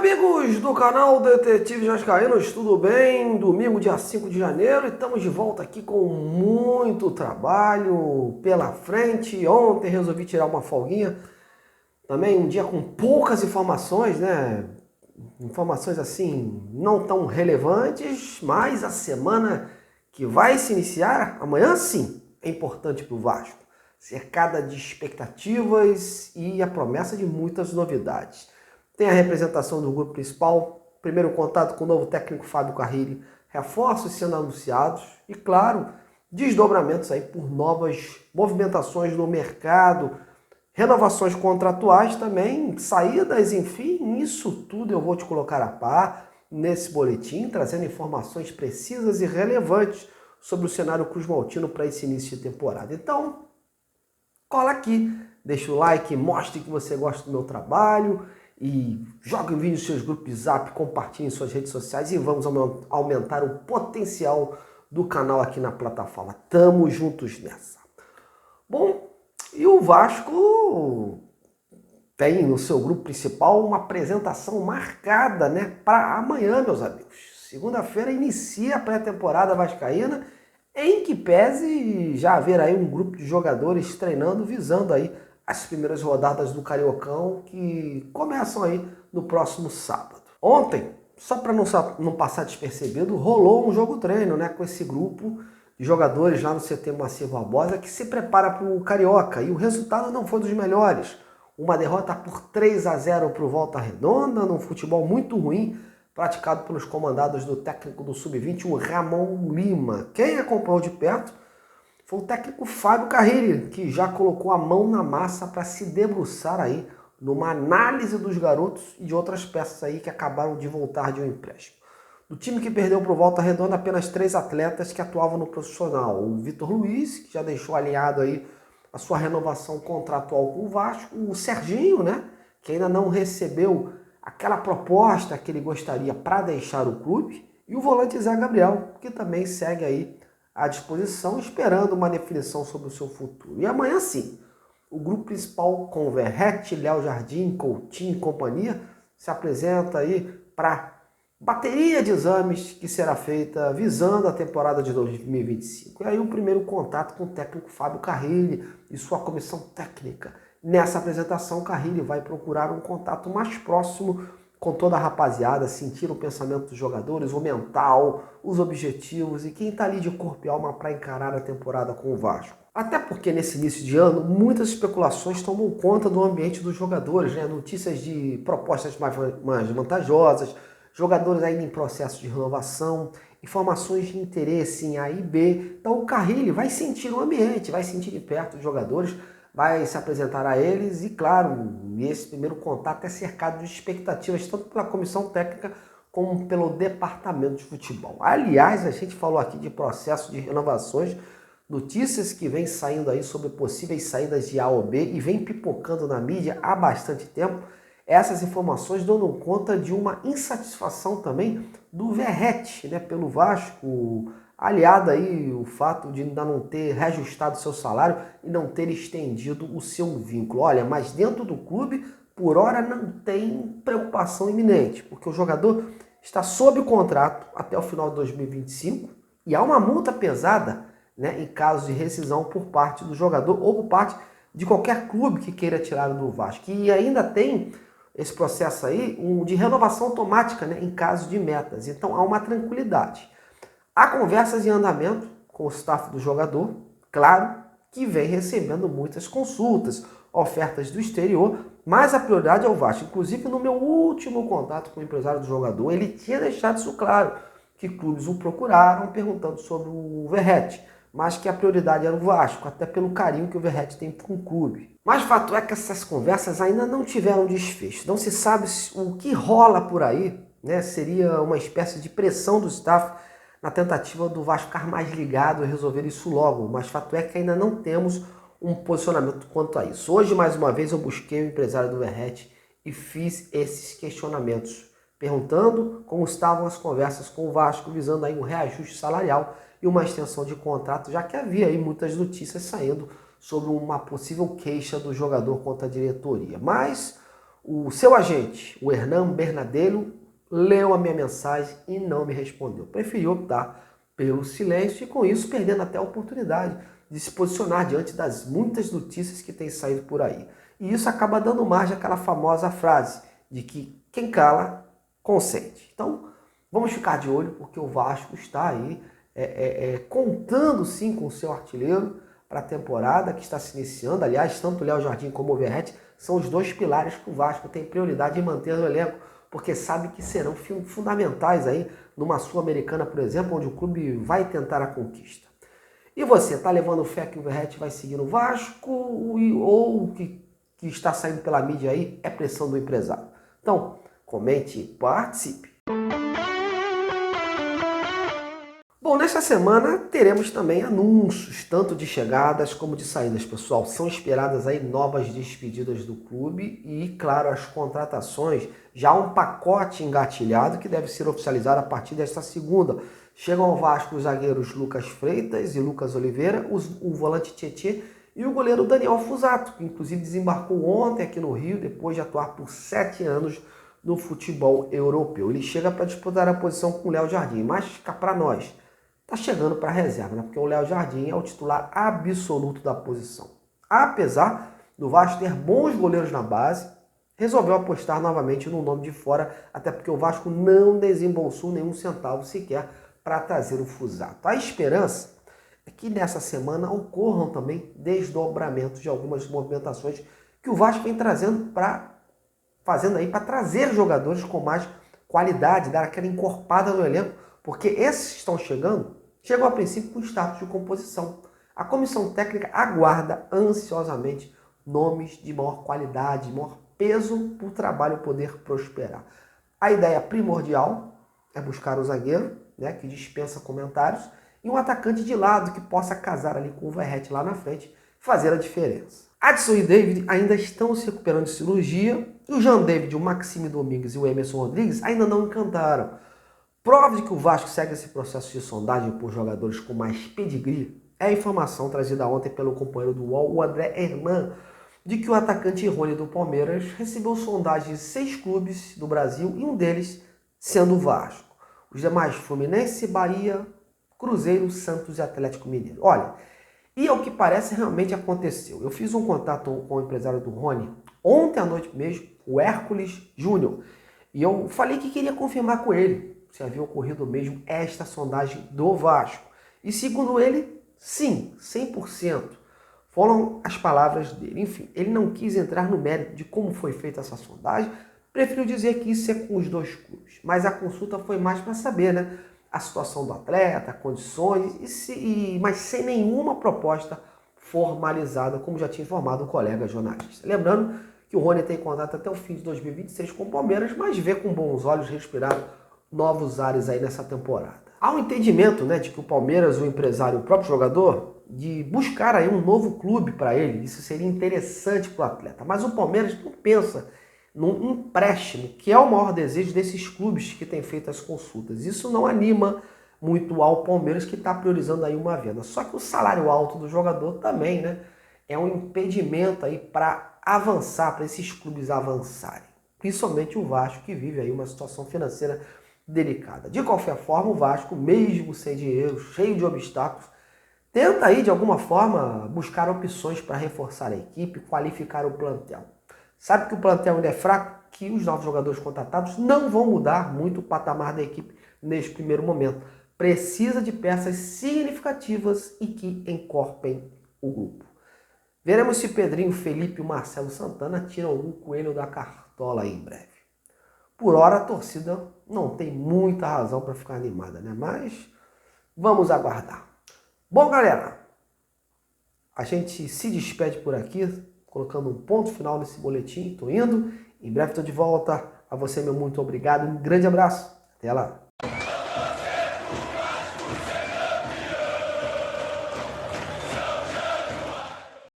amigos do canal Detetive Vascaínos, tudo bem? Domingo, dia 5 de janeiro, e estamos de volta aqui com muito trabalho pela frente. Ontem resolvi tirar uma folguinha, também um dia com poucas informações, né? Informações assim, não tão relevantes, mas a semana que vai se iniciar, amanhã sim, é importante para o Vasco. Cercada de expectativas e a promessa de muitas novidades. Tem a representação do grupo principal, primeiro contato com o novo técnico Fábio Carrilli, reforços sendo anunciados e, claro, desdobramentos aí por novas movimentações no mercado, renovações contratuais também, saídas, enfim, isso tudo eu vou te colocar a par nesse boletim, trazendo informações precisas e relevantes sobre o cenário cruzmaltino para esse início de temporada. Então, cola aqui, deixa o like, mostre que você gosta do meu trabalho e joga o vídeo nos seus grupos de Zap, compartilhe em suas redes sociais e vamos aumentar o potencial do canal aqui na plataforma. Tamo juntos nessa. Bom, e o Vasco tem no seu grupo principal uma apresentação marcada, né, para amanhã, meus amigos. Segunda-feira inicia a pré-temporada vascaína, em que pese já haver aí um grupo de jogadores treinando, visando aí as primeiras rodadas do Cariocão, que começam aí no próximo sábado. Ontem, só para não passar despercebido, rolou um jogo-treino, né, com esse grupo de jogadores lá no CT Moacir Barbosa, que se prepara para o Carioca, e o resultado não foi dos melhores. Uma derrota por 3-0 para o Volta Redonda, num futebol muito ruim, praticado pelos comandados do técnico do Sub-20, o Ramon Lima. Quem acompanhou de perto foi o técnico Fábio Carrilli, que já colocou a mão na massa para se debruçar aí numa análise dos garotos e de outras peças aí que acabaram de voltar de um empréstimo. Do time que perdeu para o Volta Redonda, apenas 3 atletas que atuavam no profissional. O Vitor Luiz, que já deixou alinhado aí a sua renovação contratual com o Vasco. O Serginho, né, que ainda não recebeu aquela proposta que ele gostaria para deixar o clube, e o volante Zé Gabriel, que também segue aí à disposição, esperando uma definição sobre o seu futuro. E amanhã sim, o grupo principal com Verratti, Léo Jardim, Coutinho e companhia se apresenta aí para bateria de exames que será feita visando a temporada de 2025. E aí o primeiro contato com o técnico Fábio Carrilli e sua comissão técnica. Nessa apresentação, Carrilli vai procurar um contato mais próximo com toda a rapaziada, sentir o pensamento dos jogadores, o mental, os objetivos e quem está ali de corpo e alma para encarar a temporada com o Vasco. Até porque nesse início de ano, muitas especulações tomam conta do ambiente dos jogadores, né? Notícias de propostas mais vantajosas, jogadores ainda em processo de renovação, informações de interesse em A e B. Então o Carrilli vai sentir o ambiente, vai sentir de perto os jogadores, vai se apresentar a eles e, claro, esse primeiro contato é cercado de expectativas tanto pela comissão técnica como pelo departamento de futebol. Aliás, a gente falou aqui de processo de renovações, notícias que vêm saindo aí sobre possíveis saídas de A ou B e vem pipocando na mídia há bastante tempo. Essas informações dando conta de uma insatisfação também do Verratti, né, pelo Vasco, aliado aí o fato de ainda não ter reajustado seu salário e não ter estendido o seu vínculo. Olha, mas dentro do clube, por hora não tem preocupação iminente, porque o jogador está sob contrato até o final de 2025 e há uma multa pesada, né, em caso de rescisão por parte do jogador ou por parte de qualquer clube que queira tirá-lo do Vasco. E ainda tem esse processo aí de renovação automática, né, em caso de metas. Então há uma tranquilidade. Há conversas em andamento com o staff do jogador, claro, que vem recebendo muitas consultas, ofertas do exterior, mas a prioridade é o Vasco. Inclusive, no meu último contato com o empresário do jogador, ele tinha deixado isso claro, que clubes o procuraram perguntando sobre o Verratti, mas que a prioridade era o Vasco, até pelo carinho que o Verratti tem com o clube. Mas fato é que essas conversas ainda não tiveram desfecho. Não se sabe o que rola por aí, né? Seria uma espécie de pressão do staff na tentativa do Vasco ficar mais ligado e resolver isso logo. Mas fato é que ainda não temos um posicionamento quanto a isso. Hoje, mais uma vez, eu busquei o empresário do Verratti e fiz esses questionamentos, perguntando como estavam as conversas com o Vasco, visando aí um reajuste salarial e uma extensão de contrato, já que havia aí muitas notícias saindo sobre uma possível queixa do jogador contra a diretoria. Mas O seu agente, o Hernan Bernardello, leu a minha mensagem e não me respondeu. Preferiu optar pelo silêncio e com isso perdendo até a oportunidade de se posicionar diante das muitas notícias que têm saído por aí. E isso acaba dando margem àquela famosa frase de que quem cala, consente. Então, vamos ficar de olho porque o Vasco está aí contando sim com o seu artilheiro para a temporada que está se iniciando. Aliás, tanto o Léo Jardim como o Verratti são os dois pilares que o Vasco tem prioridade em manter no elenco, porque sabe que serão fundamentais aí numa Sul-Americana, por exemplo, onde o clube vai tentar a conquista. E você, tá levando fé que o Verratti vai seguir no Vasco ou o que está saindo pela mídia aí é pressão do empresário? Então, comente e participe. Bom, nesta semana teremos também anúncios, tanto de chegadas como de saídas, pessoal. São esperadas aí novas despedidas do clube e, claro, as contratações. Já um pacote engatilhado que deve ser oficializado a partir desta segunda. Chegam ao Vasco os zagueiros Lucas Freitas e Lucas Oliveira, o volante Tietê e o goleiro Daniel Fusato, que inclusive desembarcou ontem aqui no Rio, depois de atuar por 7 anos no futebol europeu. Ele chega para disputar a posição com o Léo Jardim, mas cá para nós. Está chegando para a reserva, né? Porque o Léo Jardim é o titular absoluto da posição. Apesar do Vasco ter bons goleiros na base, resolveu apostar novamente no nome de fora, até porque o Vasco não desembolsou nenhum centavo sequer para trazer o Fusato. A esperança é que nessa semana ocorram também desdobramentos de algumas movimentações que o Vasco vem fazendo aí para trazer jogadores com mais qualidade, dar aquela encorpada no elenco, porque esses que estão chegam a princípio com status de composição. A comissão técnica aguarda ansiosamente nomes de maior qualidade, de maior peso para o trabalho poder prosperar. A ideia primordial é buscar o zagueiro, né, que dispensa comentários, e um atacante de lado que possa casar ali com o Verratti lá na frente, fazer a diferença. Adson e David ainda estão se recuperando de cirurgia, e o Jean David, o Maxime Domingues e o Emerson Rodrigues ainda não encantaram. Prova de que o Vasco segue esse processo de sondagem por jogadores com mais pedigree é a informação trazida ontem pelo companheiro do UOL, o André Hernan, de que o atacante Rony do Palmeiras recebeu sondagem de 6 clubes do Brasil e um deles sendo o Vasco. Os demais Fluminense, Bahia, Cruzeiro, Santos e Atlético Mineiro. Olha, e ao que parece realmente aconteceu. Eu fiz um contato com o empresário do Rony ontem à noite mesmo, o Hércules Júnior, e eu falei que queria confirmar com ele se havia ocorrido mesmo esta sondagem do Vasco. E segundo ele, sim, 100%. Foram as palavras dele. Enfim, ele não quis entrar no mérito de como foi feita essa sondagem, preferiu dizer que isso é com os dois clubes. Mas a consulta foi mais para saber, né, a situação do atleta, condições, mas sem nenhuma proposta formalizada, como já tinha informado o colega jornalista. Lembrando que o Rony tem contrato até o fim de 2026 com o Palmeiras, mas vê com bons olhos respirar novos ares aí nessa temporada. Há um entendimento, né, de que o Palmeiras, o empresário, o próprio jogador, de buscar aí um novo clube para ele. Isso seria interessante para o atleta. Mas o Palmeiras não pensa num empréstimo, que é o maior desejo desses clubes que têm feito as consultas. Isso não anima muito ao Palmeiras, que está priorizando aí uma venda. Só que o salário alto do jogador também, né, é um impedimento aí para avançar, para esses clubes avançarem. Principalmente o Vasco, que vive aí uma situação financeira delicada. De qualquer forma, o Vasco, mesmo sem dinheiro, cheio de obstáculos, tenta aí de alguma forma buscar opções para reforçar a equipe, qualificar o plantel. Sabe que o plantel ainda é fraco, que os novos jogadores contratados não vão mudar muito o patamar da equipe neste primeiro momento. Precisa de peças significativas e que encorpem o grupo. Veremos se Pedrinho, Felipe e o Marcelo Santana tiram algum coelho da cartola aí em breve. Por hora, a torcida não tem muita razão para ficar animada, né? Mas vamos aguardar. Bom, galera, a gente se despede por aqui, colocando um ponto final nesse boletim. Estou indo, em breve estou de volta. A você, meu muito obrigado, um grande abraço. Até lá.